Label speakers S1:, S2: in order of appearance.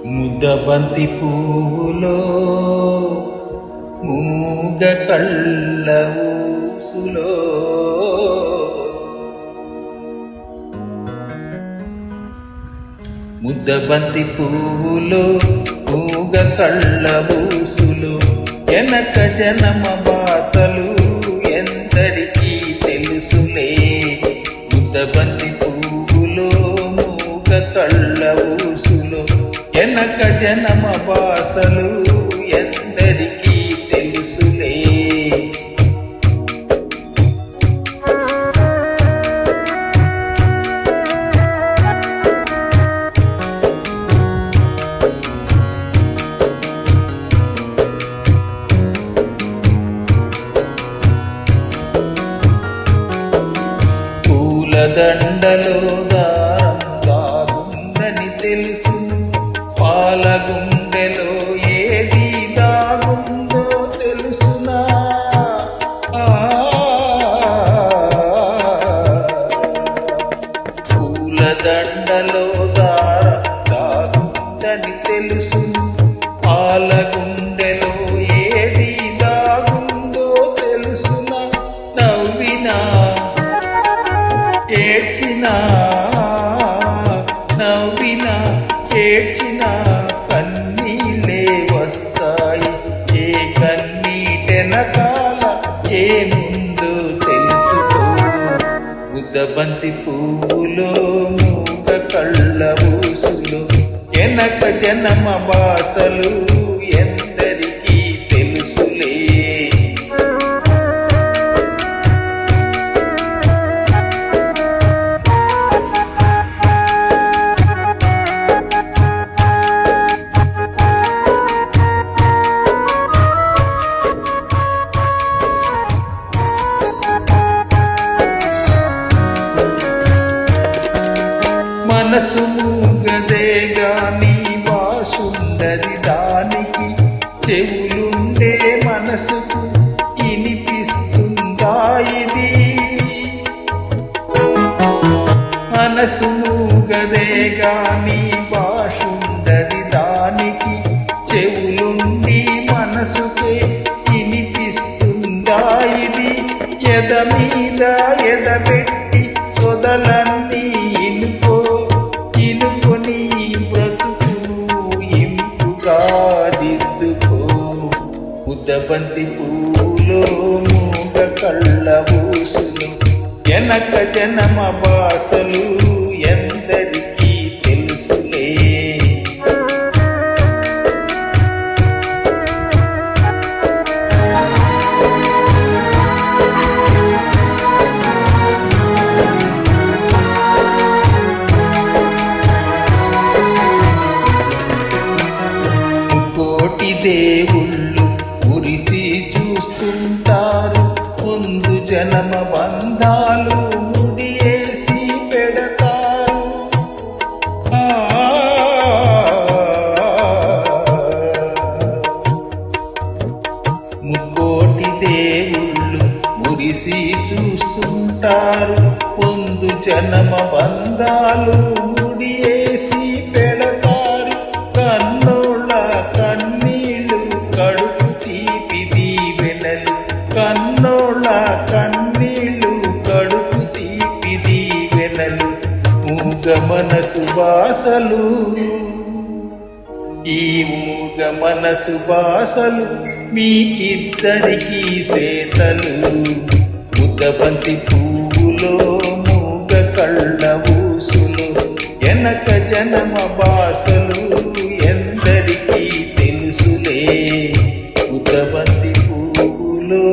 S1: ముద్దబంతి పువ్వులో మూగ కళ్ళ ఊసులో ముద్దబంతి పువ్వులో మూగ కళ్ళ ఊసులో ఎనక జనమ బాసలు ఎందరికీ తెలుసులే. ముద్దబంతి పువ్వులో మూగ కళ్ళ ఊసులో ఎనక జనమ బాసలు ఎందరికీ తెలుసులే. దండలో దారం దాగుందని తెలుసు, పాల గుండెలో ఏది దాగుందో తెలుసునా. పూల దండలో దారం దాగుందని తెలుసు, పాల గుండెలో ఏది దాగుందో తెలుసునా. నవ్వినా ఏడ్చినా నవ్వినా ఏడ్చినా కన్నీళ్ళే వస్తాయి. ఏ కన్నీటెనకాల ఏముందో తెలుసుకో. ముద్దబంతి పువ్వులో మూగ కళ్ళ ఊసులో ఎనక జనమ బాసలు ఎందరికీ తెలుసులే. మనసు మూగదే గాని భాషుండది దానికి, చెవులుండే మనసుకు ఇనిపిస్తుందా ఇది. మనసు మూగదే గాని భాషుండది దానికి, చెవులుండి మనసుకే ఇనిపిస్తుందా ఇది. ఎద మీద ఎదబెట్టి సొదలన్నీ ఇనుకొని బ్రతుకును ఇంపుగా దిద్దుకో. ముద్దబంతి పువ్వులో మూగ కళ్ళ ఊసులు ఎనక జనమ బాసలు ఎందరికీ తెలుసులే. దేవుళ్ళు మురిచి చూస్తుంటారు, ముందు జనమ బంధాలు ముడియేసి పెడతారు. ముక్కోటి దేవుళ్ళు మురిసి చూస్తుంటారు, ముందు జనమ బంధాలు ముడియేసి పెడతారు. కన్నోళ్ళ కన్నీళ్ళు కడుపు తీపి దీవెనలు, కన్నోళ్ళ కన్నీళ్ళు కడుపు తీపి దీవెనలు. మూగ మనసు బాసలు ఈ మూగ మనసు బాసలు మీకిద్దరికీ సేతలు. ముద్దబంతి పువ్వులో మూగ కళ్ళ ఊసులు ఎనక జనమ బాసలు ఎందరికీ తెలుసులే. ముద్దబంతి పువ్వులో